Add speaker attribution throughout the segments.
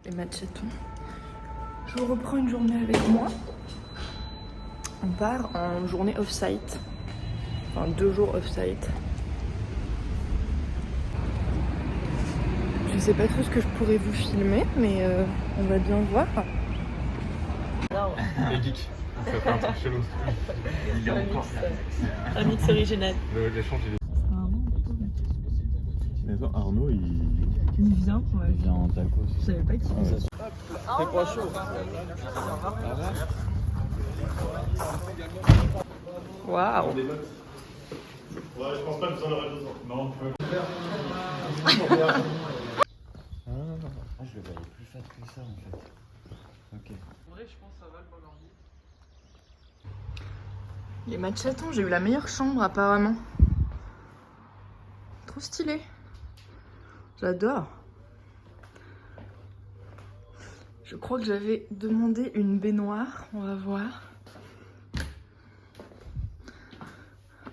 Speaker 1: Les machatons. Je reprends une journée avec moi. On part en journée off-site. Enfin 2 jours off-site. Je sais pas trop ce que je pourrais vous filmer, mais on va bien voir.
Speaker 2: Les geeks, ça fait un truc chelou. Il est encore
Speaker 1: Un mix original.
Speaker 2: L'échange il est... Mais attends, Arnaud
Speaker 1: Il vient, ouais.
Speaker 2: il vient en tacos.
Speaker 1: Je savais pas qui
Speaker 2: Ouais.
Speaker 3: C'est pas chaud.
Speaker 1: Waouh.
Speaker 2: Ouais, je pense pas que vous en aurez besoin. Non, tu peux le faire.
Speaker 3: Ah, je le voyais plus fat que ça en fait. Ok.
Speaker 4: En vrai, je pense que ça va le pavardi.
Speaker 1: Les machatons, j'ai eu la meilleure chambre apparemment. Trop stylé. J'adore. Je crois que j'avais demandé une baignoire. On va voir.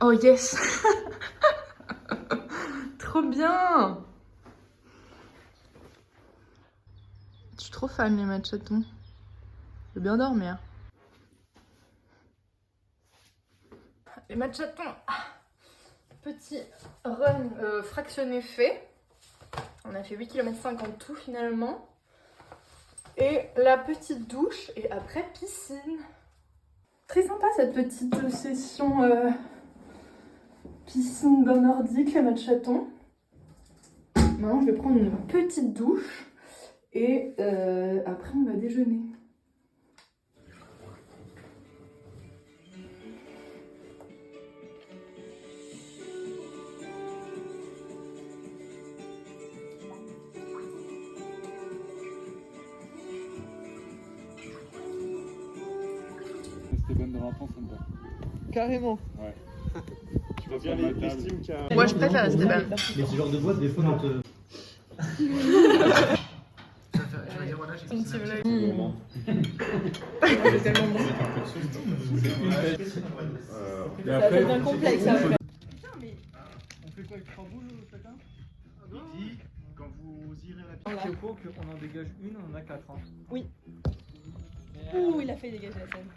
Speaker 1: Oh yes. Trop bien. Je suis trop fan les machatons. Je vais bien dormir. Les machatons. Petit run fractionné fait. On a fait 8 km 5 en tout finalement. Et la petite douche et après piscine. Très sympa cette petite session piscine bain nordique les machatons. Maintenant je vais prendre une petite douche et après on va déjeuner.
Speaker 2: C'était bonne de l'enfance, ça me va.
Speaker 4: Carrément.
Speaker 2: Ouais. Tu vois bien l'estime qu'il y a.
Speaker 1: Moi je préfère Esteban.
Speaker 3: Mais ce genre de boîte, des fois, on te.
Speaker 1: Son petit vlog.
Speaker 2: C'est tellement bon. Et après,
Speaker 1: Ça devient complexe après.
Speaker 4: On fait quoi avec 3 boules chacun?
Speaker 2: midi, quand vous irez à la
Speaker 4: Tu es au courant qu'on en dégage une, on en a 4. Hein.
Speaker 1: Oui.
Speaker 4: Mais,
Speaker 1: Ouh, il a fait dégager la scène.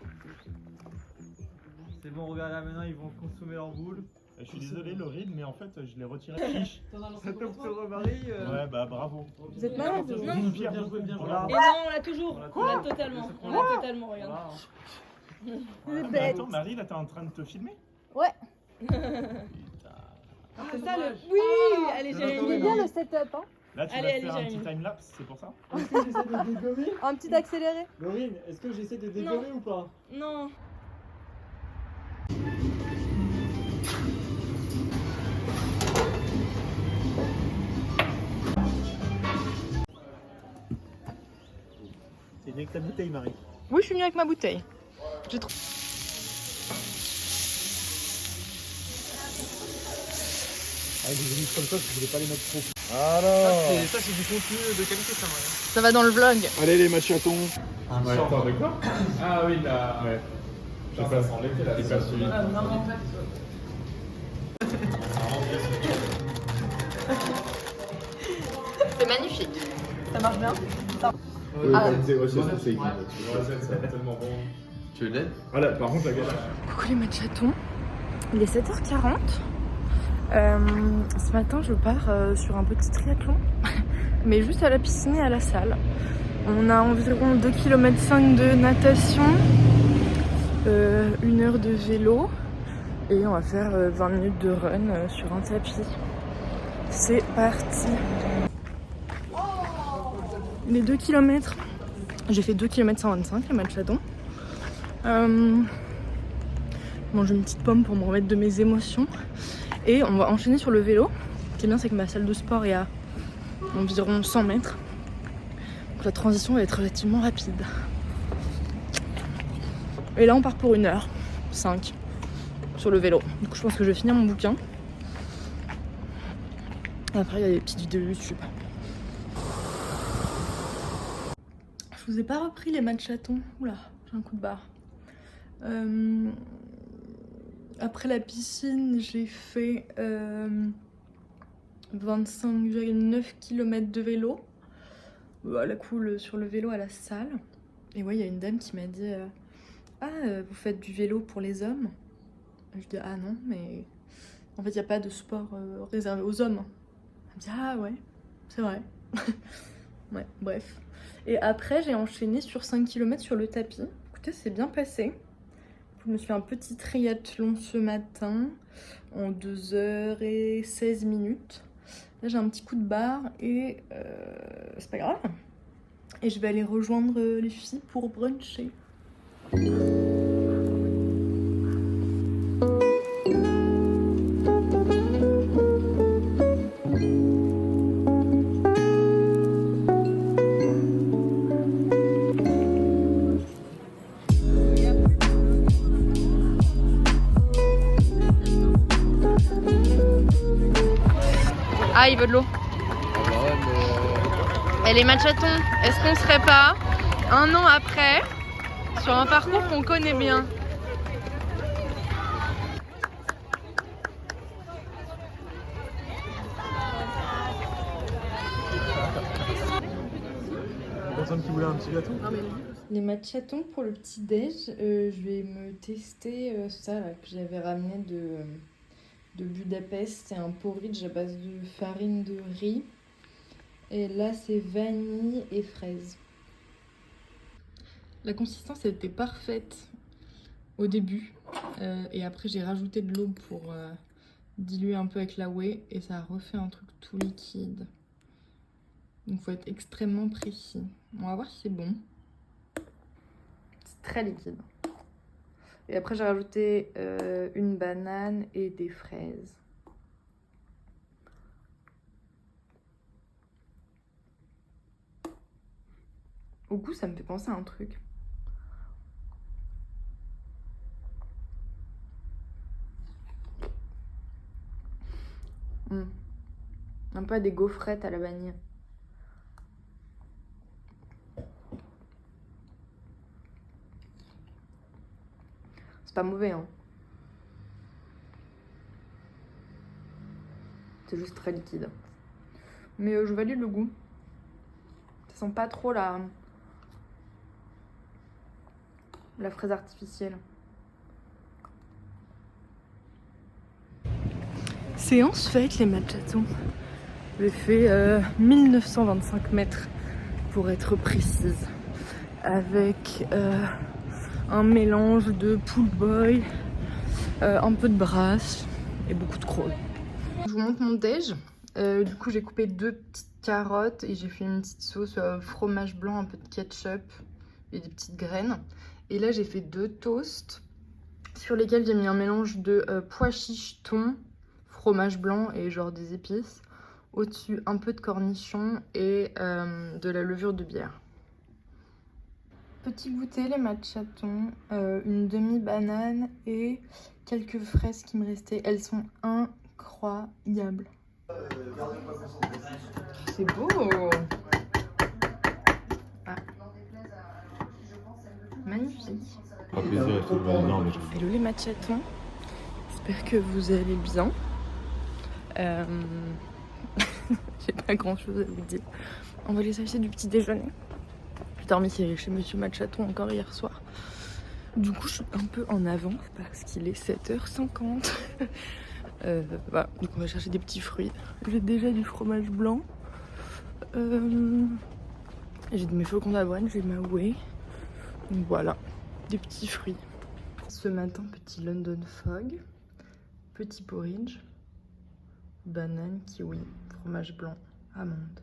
Speaker 4: c'est bon, regarde là maintenant, ils vont consommer leur boule.
Speaker 2: Je suis désolé, Laurine, mais en fait, je l'ai retiré de fiche.
Speaker 4: Ça tombe sur Romary.
Speaker 2: Ouais, bah bravo.
Speaker 1: Vous êtes malade ou non?
Speaker 4: Bien joué, bien joué.
Speaker 1: Et non, on l'a toujours. On l'a totalement. On l'a totalement, regarde.
Speaker 2: Mais attends, Marie, là, t'es en train de te filmer?
Speaker 1: Ouais.
Speaker 4: C'est ça le.
Speaker 1: Oui, allez, Jérémy.
Speaker 4: Il est bien, le
Speaker 1: setup. Hein.
Speaker 2: Là, tu
Speaker 1: Allez,
Speaker 2: vas
Speaker 1: allez,
Speaker 2: faire un
Speaker 1: Jérémy.
Speaker 2: petit time-lapse, c'est pour ça?
Speaker 4: Est-ce que j'essaie de dégommer?
Speaker 1: Un petit accéléré.
Speaker 4: Laurine, est-ce que j'essaie de dégommer ou pas?
Speaker 1: Non.
Speaker 2: T'es venu avec ta bouteille, Marie.
Speaker 1: Oui, je suis venue avec ma bouteille. J'ai trop.
Speaker 2: Ah, j'ai mis comme ça, je voulais pas les mettre trop.
Speaker 4: Ça, c'est du contenu de qualité, ça, Marie.
Speaker 1: Ça va dans le vlog.
Speaker 2: Allez, les machatons.
Speaker 3: Un
Speaker 2: Ouais,
Speaker 3: sort.
Speaker 2: attends, de quoi?
Speaker 5: Ah oui, là.
Speaker 2: Ouais.
Speaker 5: Je sais pas, ça l'été là.
Speaker 2: J'ai pas suivi.
Speaker 1: C'est magnifique. Ça marche bien.
Speaker 2: C'est
Speaker 5: C'est tellement bon.
Speaker 3: Tu veux de l'aide?
Speaker 2: Voilà, par contre, la galère.
Speaker 1: Coucou les machatons. Il est 7h40. Ce matin, je pars sur un petit triathlon, mais juste à la piscine et à la salle. On a environ 2 km 5 de natation, 1 heure de vélo et on va faire 20 minutes de run sur un tapis. C'est parti. Les 2 km, j'ai fait 2 km 125 les machatons. Manger une petite pomme pour me remettre de mes émotions. Et on va enchaîner sur le vélo. Ce qui est bien, c'est que ma salle de sport est à environ 100 mètres. Donc la transition va être relativement rapide. Et là, on part pour 1h05 sur le vélo. Du coup, je pense que je vais finir mon bouquin. Et après, il y a des petites vidéos YouTube. Je vous ai pas repris les machatons. Oula, j'ai un coup de barre. Après la piscine, j'ai fait 25,9 km de vélo. à la cool sur le vélo à la salle. Et ouais, il y a une dame qui m'a dit vous faites du vélo pour les hommes? Je dis ah non, mais en fait il n'y a pas de sport réservé aux hommes. Elle me dit ah ouais, c'est vrai. Ouais, bref. Et après j'ai enchaîné sur 5 km sur le tapis. Écoutez, c'est bien passé. Je me suis fait un petit triathlon ce matin en 2h16. Là j'ai un petit coup de barre et c'est pas grave. Et je vais aller rejoindre les filles pour bruncher. Ah, il veut de l'eau. Et les machatons, est-ce qu'on serait pas un an après sur un parcours qu'on connaît bien?
Speaker 4: Personne qui voulait un petit gâteau?
Speaker 1: Les machatons pour le petit déj, je vais me tester ça là, que j'avais ramené de Budapest. C'est un porridge à base de farine de riz. Et là c'est vanille et fraise. La consistance elle était parfaite au début. Et après j'ai rajouté de l'eau pour diluer un peu avec la whey. Et ça a refait un truc tout liquide. Donc faut être extrêmement précis. On va voir si c'est bon. C'est très liquide. Et après j'ai rajouté une banane et des fraises. Au goût ça me fait penser à un truc. Un peu à des gaufrettes à la vanille. C'est pas mauvais hein. C'est juste très liquide. Mais je valide le goût. Ça sent pas trop la fraise artificielle. Séance faite les machatons. J'ai fait 1925 mètres pour être précise. Avec un mélange de pull boy, un peu de brasse et beaucoup de crawl. Je vous montre mon déj. Du coup j'ai coupé 2 petites carottes et j'ai fait une petite sauce fromage blanc, un peu de ketchup et des petites graines. Et là j'ai fait 2 toasts sur lesquels j'ai mis un mélange de pois chiches, thon, fromage blanc et genre des épices. Au-dessus un peu de cornichons et de la levure de bière. Petit goûter les machatons, une demi-banane et quelques fraises qui me restaient. Elles sont incroyables. C'est beau. Ah. Magnifique.
Speaker 3: Pas plaisir à tout le monde. Non, mais
Speaker 1: Hello les machatons, j'espère que vous allez bien. J'ai pas grand chose à vous dire. On va les acheter du petit déjeuner. J'ai dormi chez Monsieur Machaton encore hier soir. Du coup je suis un peu en avance parce qu'il est 7h50. Voilà, donc on va chercher des petits fruits. J'ai déjà du fromage blanc. J'ai mes flocons d'avoine, j'ai ma whey. Donc voilà, des petits fruits. Ce matin, petit London Fog, petit porridge, banane, kiwi, fromage blanc, amande.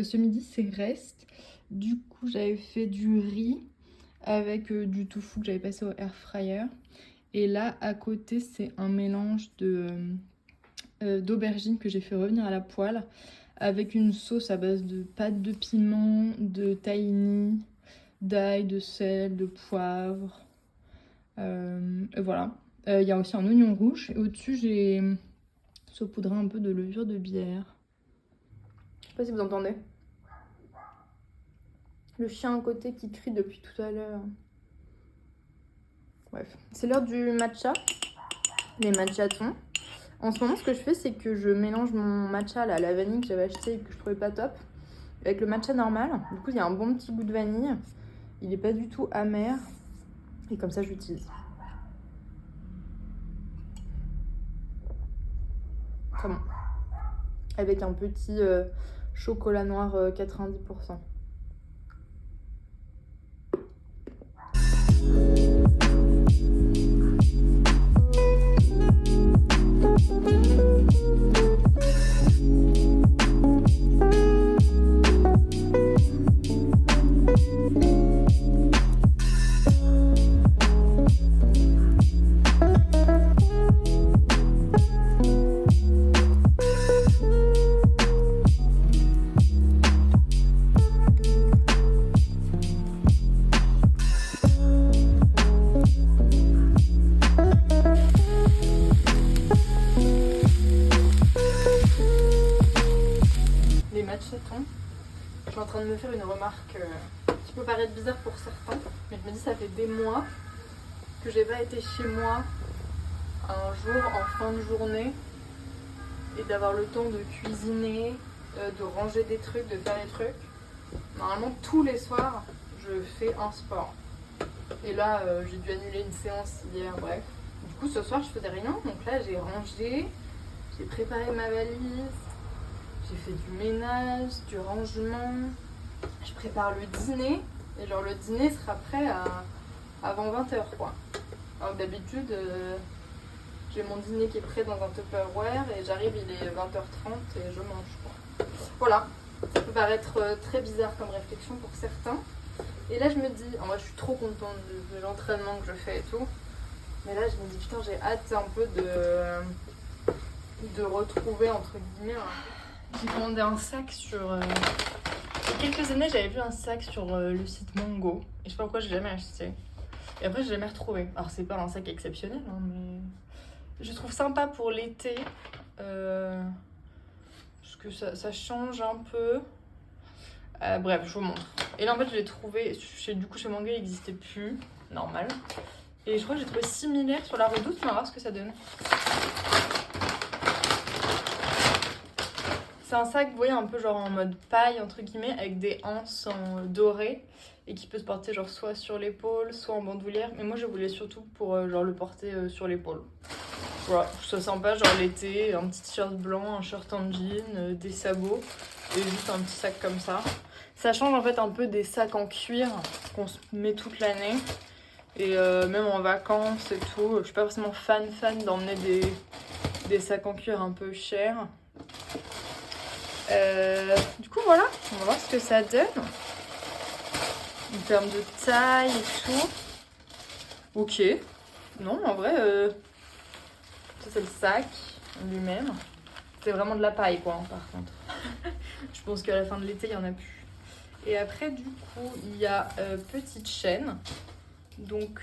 Speaker 1: Ce midi c'est reste. Du coup j'avais fait du riz avec du tofu que j'avais passé au air fryer. Et là à côté c'est un mélange d'aubergines que j'ai fait revenir à la poêle avec une sauce à base de pâte de piment, de tahini, d'ail, de sel, de poivre. Et voilà. Il y a aussi un oignon rouge. Et au-dessus, j'ai saupoudré un peu de levure de bière. Je sais pas si vous entendez. Le chien à côté qui crie depuis tout à l'heure. Bref. C'est l'heure du matcha. Les matchatons. En ce moment, ce que je fais, c'est que je mélange mon matcha là, à la vanille que j'avais acheté et que je trouvais pas top, avec le matcha normal. Du coup, il y a un bon petit goût de vanille. Il est pas du tout amer. Et comme ça, je l'utilise. Très bon. Avec un petit chocolat noir 90%. Je suis en train de me faire une remarque qui peut paraître bizarre pour certains, mais je me dis ça fait des mois que j'ai pas été chez moi un jour en fin de journée et d'avoir le temps de cuisiner, de ranger des trucs, de faire des trucs. Normalement tous les soirs je fais un sport. Et là j'ai dû annuler une séance hier, bref. Du coup ce soir je faisais rien, donc là j'ai rangé, j'ai préparé ma valise. J'ai fait du ménage, du rangement, je prépare le dîner et genre le dîner sera prêt avant 20h quoi. Alors d'habitude j'ai mon dîner qui est prêt dans un Tupperware et j'arrive, il est 20h30 et je mange quoi. Voilà, ça peut paraître très bizarre comme réflexion pour certains. Et là je me dis, en vrai je suis trop contente de l'entraînement que je fais et tout. Mais là je me dis putain j'ai hâte un peu de retrouver entre guillemets J'ai commandé un sac sur... Il y a quelques années, j'avais vu un sac sur le site Mongo. Et je sais pas pourquoi je l'ai jamais acheté. Et après, je l'ai jamais retrouvé. Alors, c'est pas un sac exceptionnel, hein, mais... Je trouve sympa pour l'été. Parce que ça change un peu. Bref, je vous montre. Et là, en fait, je l'ai trouvé... Du coup, chez Mongo, il n'existait plus. Normal. Et je crois que j'ai trouvé similaire sur la Redoute. On va voir ce que ça donne. C'est un sac, vous voyez, un peu genre en mode paille, entre guillemets, avec des anses en doré et qui peut se porter genre soit sur l'épaule, soit en bandoulière. Mais moi, je voulais surtout pour genre le porter sur l'épaule. Voilà, je trouve ça sympa, genre l'été, un petit t-shirt blanc, un short en jean, des sabots et juste un petit sac comme ça. Ça change en fait un peu des sacs en cuir qu'on se met toute l'année. Et même en vacances et tout, je suis pas forcément fan d'emmener des sacs en cuir un peu chers. Du coup voilà, on va voir ce que ça donne en termes de taille et tout. Ok, non en vrai ça c'est le sac lui-même. C'est vraiment de la paille quoi hein, par contre. Je pense qu'à la fin de l'été il y en a plus. Et après du coup il y a petite chaîne. Donc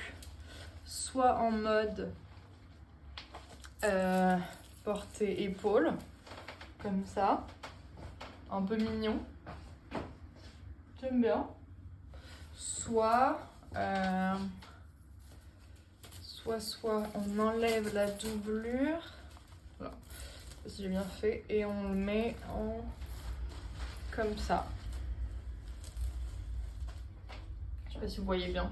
Speaker 1: soit en mode portée épaule comme ça. Un peu mignon, j'aime bien. Soit on enlève la doublure, voilà, si j'ai bien fait, et on le met en comme ça. Je sais pas si vous voyez bien.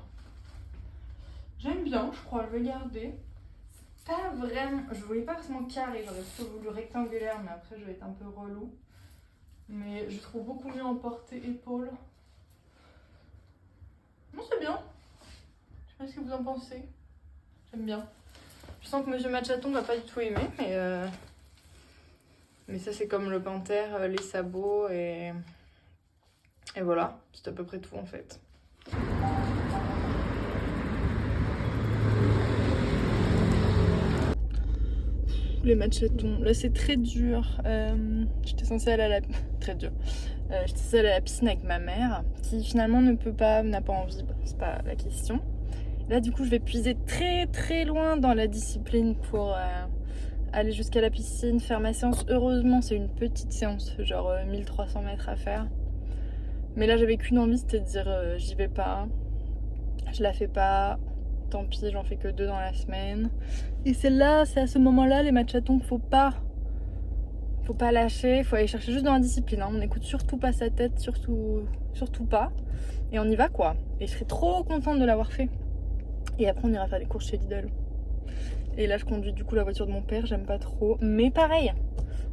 Speaker 1: J'aime bien, je crois, je vais garder. C'est pas vraiment, je voulais pas forcément carré, j'aurais plutôt voulu rectangulaire, mais après je vais être un peu relou. Mais je trouve beaucoup mieux en portée-épaule. Non, c'est bien. Je sais pas ce que vous en pensez. J'aime bien. Je sens que Monsieur Matchaton va pas du tout aimer, mais ça c'est comme le panthère, les sabots et voilà. C'est à peu près tout en fait. les matchatons. Là c'est très dur. J'étais censée aller à la... Très dur. J'étais censée aller à la piscine avec ma mère, qui finalement n'a pas envie, c'est pas la question. Là du coup je vais puiser très très loin dans la discipline pour aller jusqu'à la piscine, faire ma séance. Heureusement c'est une petite séance, genre 1300 mètres à faire. Mais là j'avais qu'une envie, c'était de dire j'y vais pas, je la fais pas, tant pis, j'en fais que 2 dans la semaine. Et c'est à ce moment-là les matchatons, faut pas lâcher, faut aller chercher juste dans la discipline, hein. On n'écoute surtout pas sa tête, surtout pas. Et on y va quoi. Et je serais trop contente de l'avoir fait. Et après on ira faire des courses chez Lidl. Et là je conduis du coup la voiture de mon père, j'aime pas trop. Mais pareil,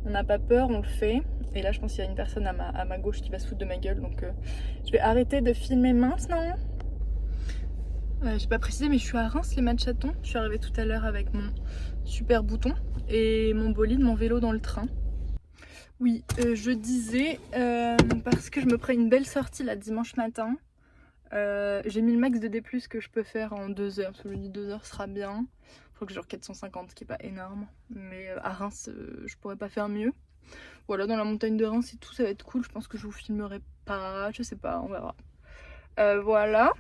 Speaker 1: on n'a pas peur, on le fait. Et là je pense qu'il y a une personne à ma gauche qui va se foutre de ma gueule. Donc je vais arrêter de filmer maintenant. J'ai pas précisé mais je suis à Reims les matchatons. Je suis arrivée tout à l'heure avec mon super bouton et mon bolide, mon vélo dans le train. Oui, je disais, parce que je me prends une belle sortie là dimanche matin. J'ai mis le max de D+, que je peux faire en 2 heures, parce que je me dis 2 heures sera bien. Faut que j'ai genre 450, ce qui est pas énorme. Mais à Reims, je pourrais pas faire mieux. Voilà, dans la montagne de Reims et tout, ça va être cool. Je pense que je vous filmerai pas, je sais pas, on verra. Voilà.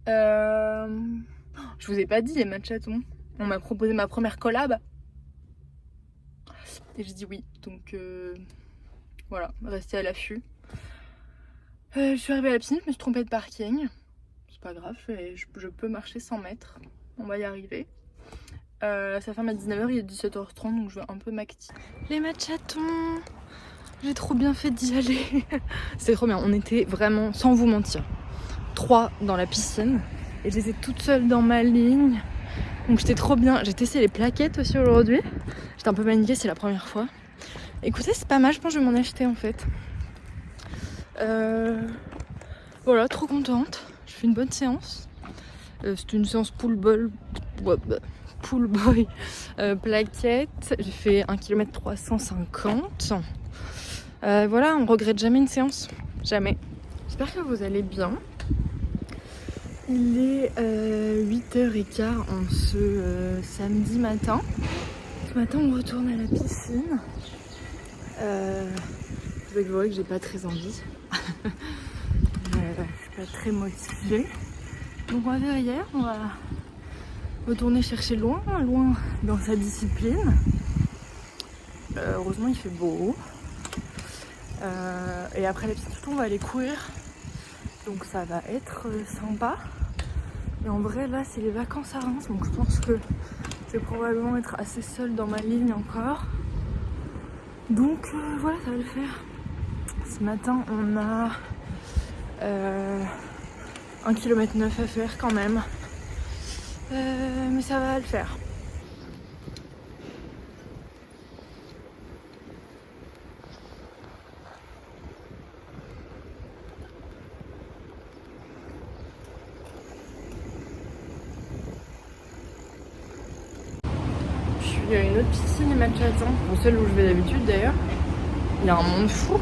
Speaker 1: Je vous ai pas dit les matchatons. On m'a proposé ma première collab. Et j'ai dit oui, donc voilà, restez à l'affût. Je suis arrivée à la piscine, je me suis trompée de parking. C'est pas grave, je peux marcher 100 mètres. On va y arriver. Ça ferme à 19h, il est 17h30, donc je vais un peu m'activer. Les matchatons, j'ai trop bien fait d'y aller. C'est trop bien, on était vraiment, sans vous mentir, 3 dans la piscine. Et j'étais toute seule dans ma ligne. Donc j'étais trop bien. J'ai testé les plaquettes aussi aujourd'hui. J'étais un peu paniquée, c'est la première fois. Écoutez, c'est pas mal, je pense que je vais m'en acheter en fait. Voilà, trop contente. Je fais une bonne séance. C'était une séance pool boy plaquette. J'ai fait 1 km 350. Voilà, on regrette jamais une séance. Jamais. J'espère que vous allez bien. Il est 8h15 en ce samedi matin. Ce matin, on retourne à la piscine. Vous voyez que j'ai pas très envie. Je suis pas très motivée. Donc on va faire hier, on va retourner chercher loin dans sa discipline. Heureusement il fait beau. Et après la petite on va aller courir. Donc ça va être sympa. Et en vrai là c'est les vacances à Reims, donc je pense que je vais probablement être assez seule dans ma ligne encore. Donc voilà, ça va le faire. Ce matin on a 1 km 9 à faire quand même. Mais ça va le faire. Il y a une autre piscine, les matchatons, celle où je vais d'habitude d'ailleurs. Il y a un monde fou.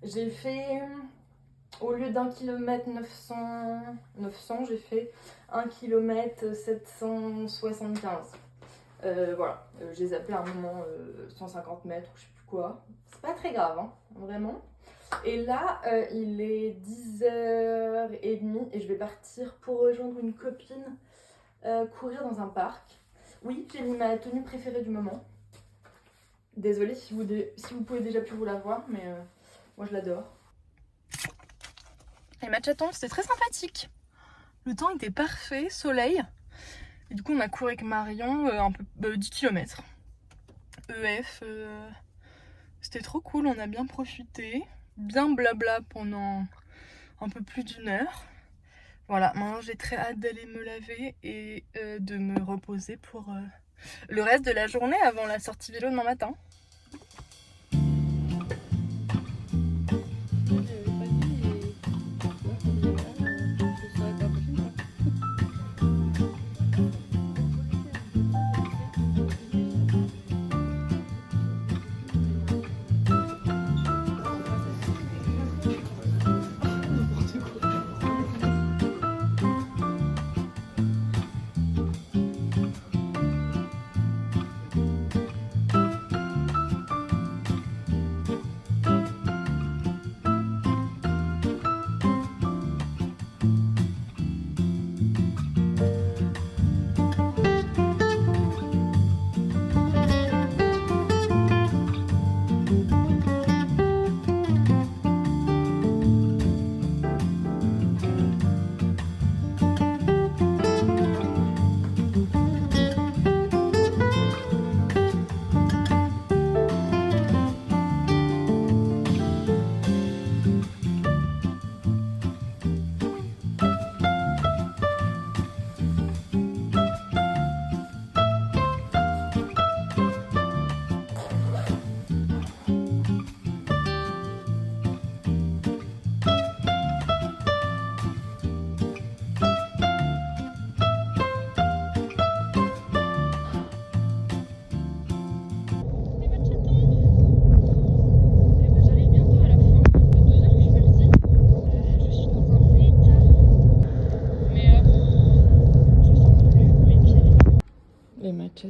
Speaker 1: J'ai fait, au lieu d'1 km 900, j'ai fait 1 km 775. Voilà, j'ai zappé à un moment 150 mètres ou je sais plus quoi. C'est pas très grave, hein, vraiment. Et là, il est 10h30 et je vais partir pour rejoindre une copine courir dans un parc. Oui, j'ai mis ma tenue préférée du moment. Désolée si vous pouvez déjà plus vous la voir, mais moi je l'adore. Les matchatons, c'était très sympathique. Le temps était parfait, soleil. Et du coup, on a couru avec Marion un peu 10 km. EF, c'était trop cool, on a bien profité. Bien blabla pendant un peu plus d'1 heure. Voilà, maintenant j'ai très hâte d'aller me laver et de me reposer pour le reste de la journée avant la sortie vélo demain matin.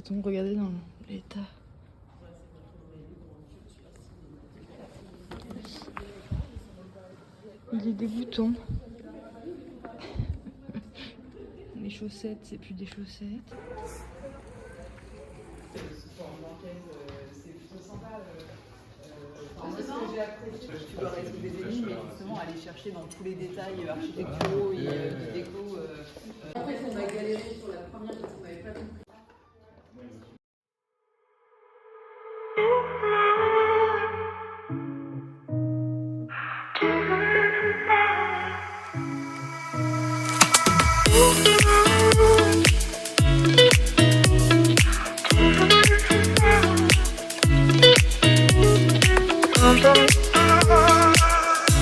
Speaker 1: carton, regardez dans l'état. Il est dégoûtant. Les chaussettes, c'est plus des chaussettes.
Speaker 6: Tu dois résoudre des énigmes, mais justement aller chercher dans tous les détails architecturaux et de déco. Après, on a galéré sur la première parce qu'on n'avait pas compris.
Speaker 7: Thank you.